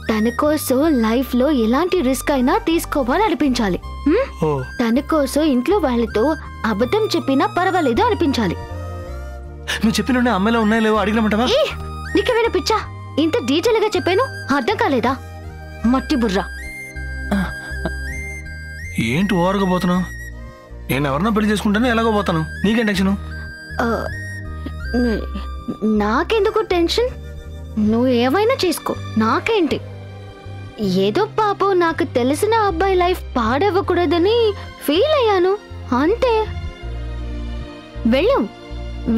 తన కోసం లైఫ్ లో ఎలాంటి రిస్క్ అయినా తీసుకోవాలని అనిపించాలి. తన కోసం ఇంట్లో వాళ్ళతో అబద్ధం చెప్పినా పర్వాలేదు అనిపించాలి. నువ్వు చెప్పిన అమ్మాయిలో ఉన్నాయో లేవో అడిగినమంటావా? నీకేమైనా పిచ్చా? ఇంత డీటెయిల్ గా చెప్పాను, అర్థం కాలేదా? మట్టి బుర్రా. ఏంటి ఓవర్గా పోతున్నావు? నేను ఎవరన్నా పెళ్లి చేసుకుంటాను, ఎలాగో పోతాను, నీకేం టెన్షన్? నాకెందుకు టెన్షన్? నువ్వు ఏమైనా చేసుకో, నాకేంటి? ఏదో పాపం నాకు తెలిసిన అబ్బాయి లైఫ్ పాడవ్వకూడదని ఫీల్ అయ్యాను అంతే.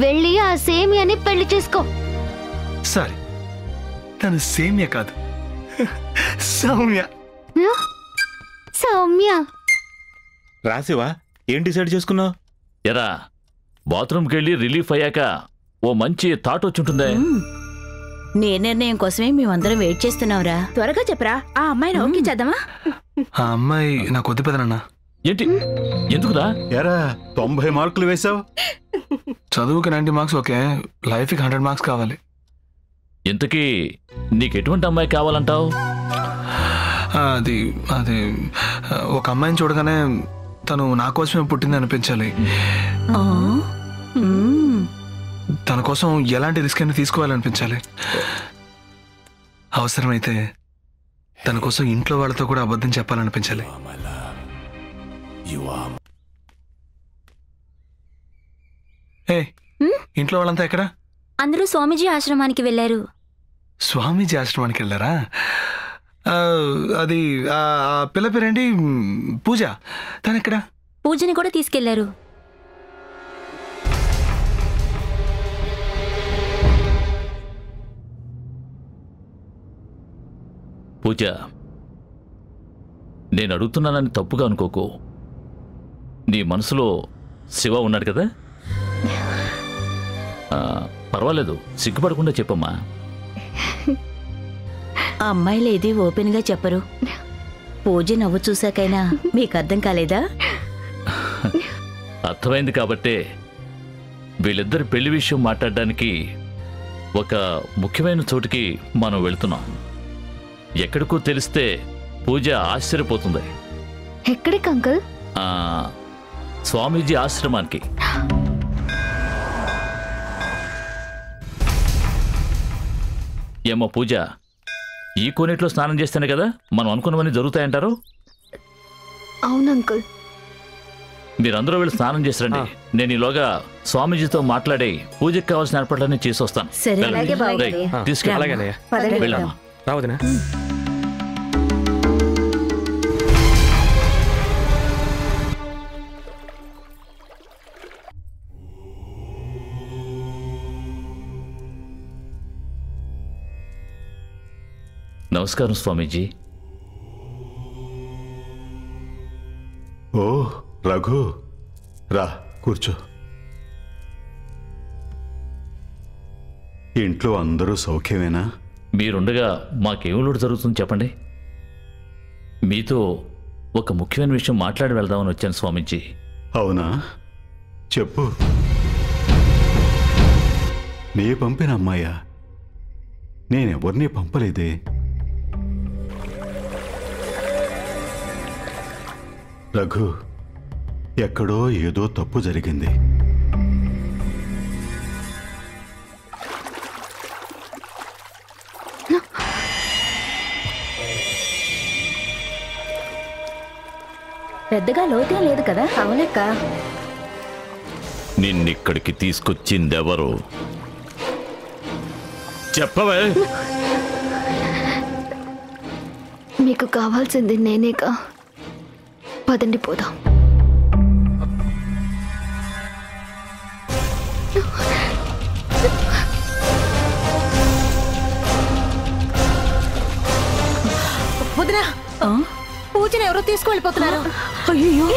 వెళ్ళి ఆ సేమియాని పెళ్లి చేసుకో. సరే, తను సేమియా కాదు, సౌమ్య. సౌమ్య రాసివా? ఏం డిసైడ్ చేసుకున్నావు? ఎరా, బాత్రూమ్కి వెళ్ళి రిలీఫ్ అయ్యాక ఓ మంచి థాట్ వచ్చుంటుందే. నీ నిర్ణయం కోసమే మేమందరం వెయిట్ చేస్తున్నావురా. త్వరగా చెప్పరా, ఆ అమ్మాయిని ఓకే చేద్దామా? ఆ అమ్మాయి నాకు వద్దు పెదనన్నా. ఏంటి, ఎందుకురా? ఎరా 90 మార్కులు వేసావు. చదువుకి 90 మార్క్స్ ఓకే, లైఫ్కి 100 మార్క్స్ కావాలి. ఇంతకీ నీకు ఎటువంటి అమ్మాయి కావాలంటావు? అది అది ఒక అమ్మాయిని చూడగానే తను నా కోసమే పుట్టింది అనిపించాలి. తన కోసం ఎలాంటి రిస్క్ అయినా తీసుకోవాలనిపించాలి. అవసరమైతే తన కోసం ఇంట్లో వాళ్ళతో కూడా అబద్ధం చెప్పాలనిపించాలి. ఇంట్లో వాళ్ళంతా ఎక్కడ? అందరూ స్వామీజీ ఆశ్రమానికి వెళ్ళారు. స్వామీజీ ఆశ్రమానికి వెళ్ళారా? అది ఆ పిల్ల పేరేంటి? పూజ. తను ఎక్కడ? పూజని కూడా తీసుకెళ్లారు. పూజ, నేను అడుగుతున్నానని తప్పుగా అనుకోకు. నీ మనసులో శివ ఉన్నాడు కదా? పర్వాలేదు, సిగ్గుపడకుండా చెప్పమ్మా. ఆ అమ్మాయిలు ఏది ఓపెన్ గా చెప్పరు. పూజ నవ్వు చూసాకైనా మీకు అర్థం కాలేదా? అర్థమైంది కాబట్టే వీళ్ళిద్దరి పెళ్లి విషయం మాట్లాడడానికి ఒక ముఖ్యమైన చోటుకి మనం వెళ్తున్నాం. ఎక్కడికో తెలిస్తే పూజ ఆశ్చర్యపోతుంది. ఎక్కడికి అంకుల్? స్వామీజీ ఆశ్రమానికి. ఏమో పూజ, ఈ కోనేట్లో స్నానం చేస్తేనే కదా మనం అనుకున్నవన్నీ జరుగుతాయంటారు? అవును అంకుల్. మీరందరూ వెళ్ళి స్నానం చేసిరండి. నేను ఈలోగా స్వామీజీతో మాట్లాడి పూజకి కావాల్సిన ఏర్పాట్లన్నీ చేసి వస్తాను. తీసుకెళ్ళమ్మా. రావదనా? నమస్కారం స్వామీజీ. ఓ రఘు, రా కూర్చో. ఇంట్లో అందరూ సౌఖ్యమేనా? మీరుండగా మాకేం లోటు జరుగుతుంది చెప్పండి. మీతో ఒక ముఖ్యమైన విషయం మాట్లాడి వెళ్దామని వచ్చాను స్వామీజీ. అవునా, చెప్పు. నీ పంపిన అమ్మాయా? నేనెవరినీ పంపలేదే. రఘు, ఎక్కడో ఏదో తప్పు జరిగింది. పెద్దగా లోతేం లేదు కదా? అవునక్క. నిన్నిక్కడికి తీసుకొచ్చిందెవరు చెప్పవే? మీకు కావాల్సింది నేనేగా. పదండి పోదాం. వదినా, పూజని ఎవరో తీసుకువెళ్ళిపోతున్నారు. అయ్యో,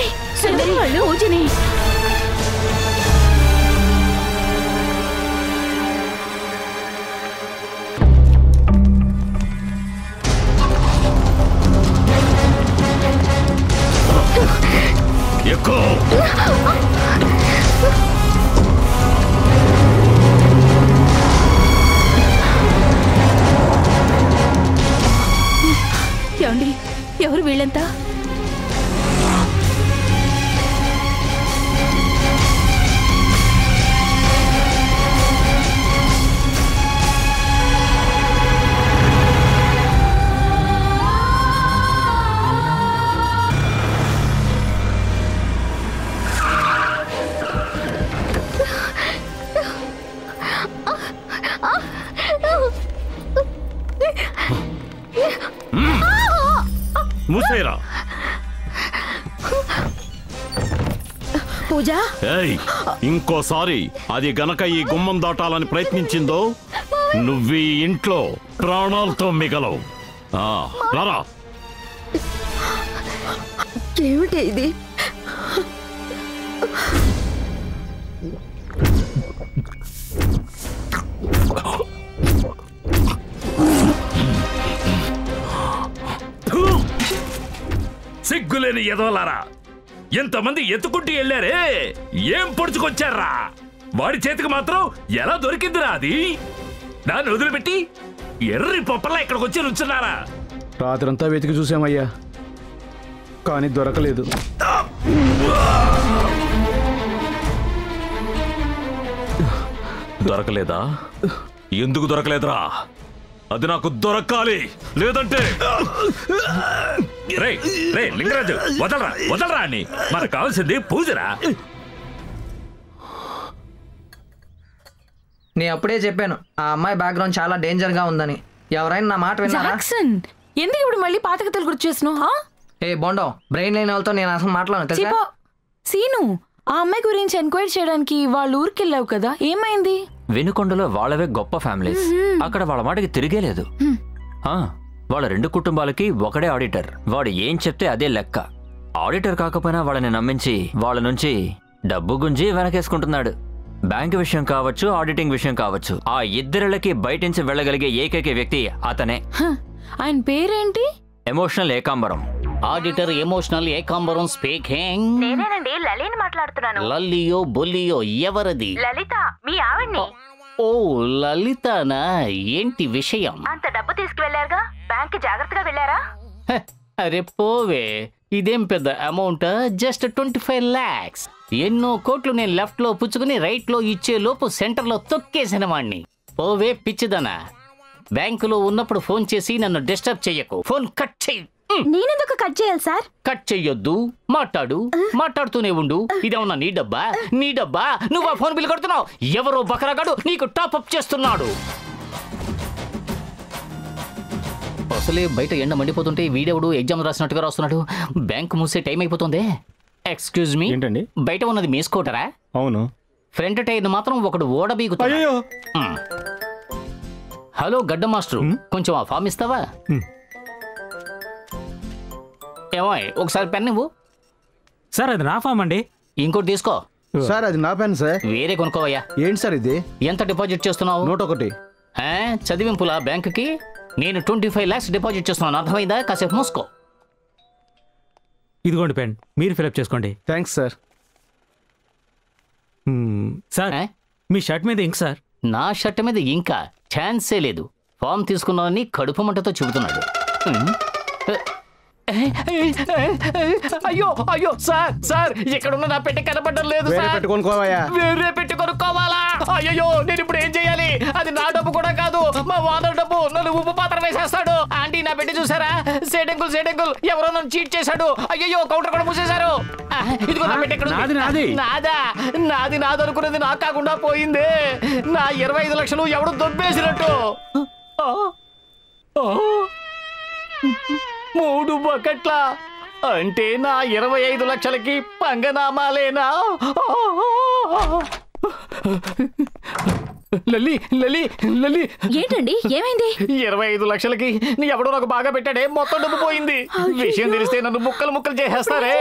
పూజని. ఎక్కువ ఏమండి ఎవరు వీళ్ళంతా? మూసేరా. పూజ, ఇంకోసారి అది గనక ఈ గుమ్మం దాటాలని ప్రయత్నించిందో నువ్వు ఈ ఇంట్లో ప్రాణాలతో మిగలవు. రారా. ఏమిటి ఇది? సిగ్గులేని ఎదవలారా, ఎంతమంది ఎత్తుకుంటూ వెళ్ళారే, ఏం పొడుచుకొచ్చారా? వాడి చేతికి మాత్రం ఎలా దొరికిందిరా అది? దాన్ని వదిలిపెట్టి ఎర్రి పొప్పలా ఇక్కడికి వచ్చి నుంచున్నారా? రాత్రంతా వెతికి చూసామయ్యా, కానీ దొరకలేదు. దొరకలేదా? ఎందుకు దొరకలేదురా? అది నాకు దొరకాలి, లేదంటే లింగరాజు వదలరా, వదలరా అని. మనకు కావాల్సింది పూజరా. నేను అప్పుడే చెప్పాను ఆ అమ్మాయి బ్యాక్గ్రౌండ్ చాలా డేంజర్ గా ఉందని. ఎవరైనా నా మాట విన్నారా? ఎందుకు ఇప్పుడు మళ్ళీ పాత కథలు గుర్తు చేస్తున్నావు? ఏ బొండం, బ్రెయిన్ లేని వాళ్ళతో నేను అసలు మాట్లాడను. సీను, ఆ అమ్మాయి గురించి ఎంక్వైరీ చేయడానికి వాళ్ళ ఊరికి వెళ్ళావు కదా, ఏమైంది? వెనుకొండలో వాళ్ళవే గొప్ప ఫ్యామిలీస్, అక్కడ వాళ్ళ మాటకి తిరిగేలేదు. వాళ్ళ 2 కుటుంబాలకి ఒకడే ఆడిటర్, వాడు ఏం చెప్తే అదే లెక్క. ఆడిటర్ కాకపోయినా వాళ్ళని నమ్మించి వాళ్ళ నుంచి డబ్బు గుంజి వెనకేసుకుంటున్నాడు. బ్యాంక్ విషయం కావచ్చు, ఆడిటింగ్ విషయం కావచ్చు, ఆ ఇద్దరిళ్ళకి బయటించి వెళ్ళగలిగే ఏకైక వ్యక్తి అతనే. ఆయన పేరేంటి? Emotional Ekambaram. Auditor emotional Ekambaram speaking. నేనేనండి, లలిని మాట్లాడుతున్నాను. లల్లియో బొల్లియో ఎవరది? లలిత, మీ ఆవిడ్ని. ఓ లలితనా, ఏంటి విషయం? అంత డబ్బు తీసుకువెళ్లారుగా, బ్యాంక్ జాగ్రత్తగా వెళ్ళారా? అరే పోవే, ఇదేం పెద్ద అమౌంట్, జస్ట్ 25 lakhs. ఎన్నో కోట్లు నేను లెఫ్ట్ లో పుచ్చుకుని రైట్ లో ఇచ్చే లోపు సెంటర్ లో తొక్కేసిన వాణ్ణి. పోవే పిచ్చిదనా, బ్యాంకులో ఉన్నప్పుడు ఫోన్ చేసి నన్ను డిస్టర్బ్ చెయ్యకు. ఫోన్ కట్ చెయ్యి. నేనెందుకు కట్ చేయాలి సార్? కట్ చెయ్యొద్దు, మాట్లాడుతూనే ఉండు. ఇదేమన్నా నీ డబ్బా? నీ డబ్బా, నువ్వు ఆ ఫోన్ బిల్ కడుతున్నావు. ఎవరో బకరగాడు నీకు టాప్అప్ చేస్తున్నాడు. అసలే బయట ఎండ మండిపోతుంటే వీడెవడు ఎగ్జామ్ రాసినట్టుగా రాస్తున్నాడు. బ్యాంక్ మూసే టైం అయిపోతుంది. ఎక్స్క్యూజ్ మీ, ఏంటండి? బయట ఉన్నది మీ స్కూటరా? అవును. ఫ్రంట్ టైర్ మాత్రం ఒకడు ఓడబీగుతాడు. హలో గడ్డ మాస్టర్, కొంచెం ఆ ఫామ్ ఇస్తావా? ఏమో ఒకసారి పెన్ ఇవ్వు. సార్ అది నా ఫామ్ అండి. ఇంకోటి తీసుకో. సార్ అది నా పెన్ సార్. వేరే కొనుక్కోవయ్యా. ఏంటి సార్ ఇది? ఎంత డిపాజిట్ చేస్తున్నావు? 101. చదివింపులా బ్యాంకుకి? నేను 25 lakhs డిపాజిట్ చేస్తున్నాను, అర్థమైందా? కాసేపు మూసుకో. ఇదిగోండి పెన్, మీరు ఫిలప్ చేసుకోండి. Thanks sir. సార్ మీ షర్ట్ మీద ఇంక్ సార్. నా షర్ట్ మీద ఇంకా ఛాన్సే లేదు. ఫామ్ తీసుకున్నానని కడుపు మంటతో చెబుతున్నాడు. అయ్యో అయ్యో సార్ ఎక్కడున్నా నా పెట్టె కనపడడం లేదు. వేరే పెట్టి కొనుక్కోవాలా? అయ్యో నేను ఇప్పుడు ఏం చేయాలి? అది నా డబ్బు కూడా కాదు, మా ఓనర్ డబ్బు. నన్ను ఉప్పు పాత్ర వేసేస్తాడు. ఆంటీ నా పెట్టి చూసారా? సేటంకుల్ ఎవరో నన్ను చీట్ చేశాడు. అయ్యో కౌంటర్ కూడా మూసేశారు. ఇదిగో నా పెట్టి ఎక్కడ? నాది అనుకున్నది నాకు కాకుండా పోయిందే. నా 25 లక్షలు ఎవడు దొబ్బేసినట్టు. 3 బకెట్ల అంటే నా 25 లక్షలకి పంగనామాలేనా? లల్లి ఏంటండి, ఏమైంది? 25 లక్షలకి ఎవడో నాకు బాగా పెట్టాడే, మొత్తం డబ్బు పోయింది. విషయం తెలిస్తే నన్ను ముక్కలు చేసేస్తారే.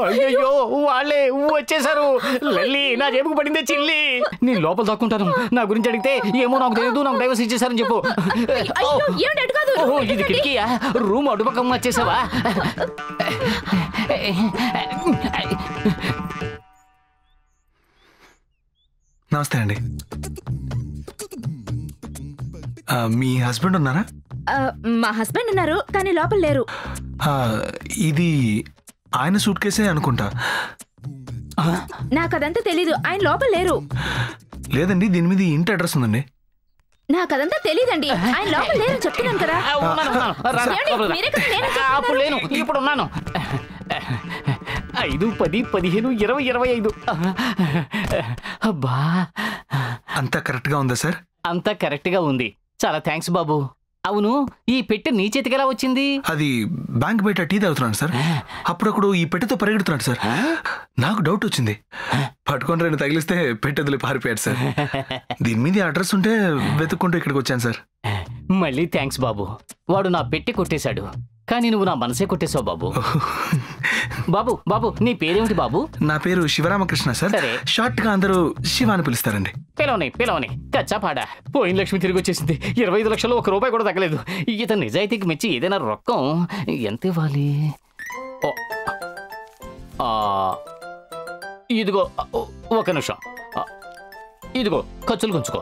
అయ్యో వాళ్ళే వచ్చేసారు. లల్లి నా జేబుకు పడిందే చిల్లి. నేను లోపల దాక్కుంటాను. నా గురించి అడిగితే ఏమో నాకు తెలియదు, నాకు డైవర్స్ ఇచ్చేసారని చెప్పు. ఇది కిటికీయా? రూమ్ అడుపకం వచ్చేసావా? నమస్తే అండి. మీ హస్బెండ్ ఉన్నారా? మా హస్బెండ్ ఉన్నారు కానీ లోపల లేరు. ఇది ఆయన సూట్ కేసే అనుకుంటా. నాకు అదంతా తెలీదు, ఆయన లోపల లేరు. లేదండి, దీని మీద ఇంటి అడ్రస్ ఉందండి. నాకు అదంతా తెలీదండి, ఆయన లోపల లేరు చెప్తున్నాను కదా. అప్పుడు లేను, ఇప్పుడు ఉన్నాను. 5, 10, 15, 20, 25. అబ్బా, అంతా కరెక్ట్ గా ఉందా సార్? అంతా కరెక్ట్ గా ఉంది. చాలా థ్యాంక్స్ బాబు. అవును, ఈ పెట్టె నీ చేతికి ఎలా వచ్చింది? అది బ్యాంక్ బయట టీ తాగుతున్నాను సార్. అప్పుడప్పుడు ఈ పెట్టెతో పరిగెడుతున్నాడు సార్. నాకు డౌట్ వచ్చింది, పట్టుకొని రెండు తగిలిస్తే పెట్టెదిలి పారిపోయాడు సార్. దీని మీద అడ్రస్ ఉంటే వెతుక్కుంటూ ఇక్కడికి వచ్చాను సార్. మళ్ళీ థ్యాంక్స్ బాబు. వాడు నా పెట్టి కొట్టేశాడు, కానీ నువ్వు నా మనసే కొట్టేశావు బాబు. బాబు బాబు నీ పేరేమిటి బాబు? నా పేరు శివరామకృష్ణ సార్. షార్ట్ గా అందరూ శివ అని పిలుస్తారండి. పిలవని కచ్చా పాడా. పోయిన లక్ష్మి తిరిగి వచ్చేసింది. 25 లక్షలు ₹1 కూడా తగ్గలేదు. ఇతను నిజాయితీకి మెచ్చి ఏదైనా రొక్కం ఎంత ఇవ్వాలి? ఇదిగో ఒక నిమిషం. ఇదిగో ఖర్చులు గుంచుకో.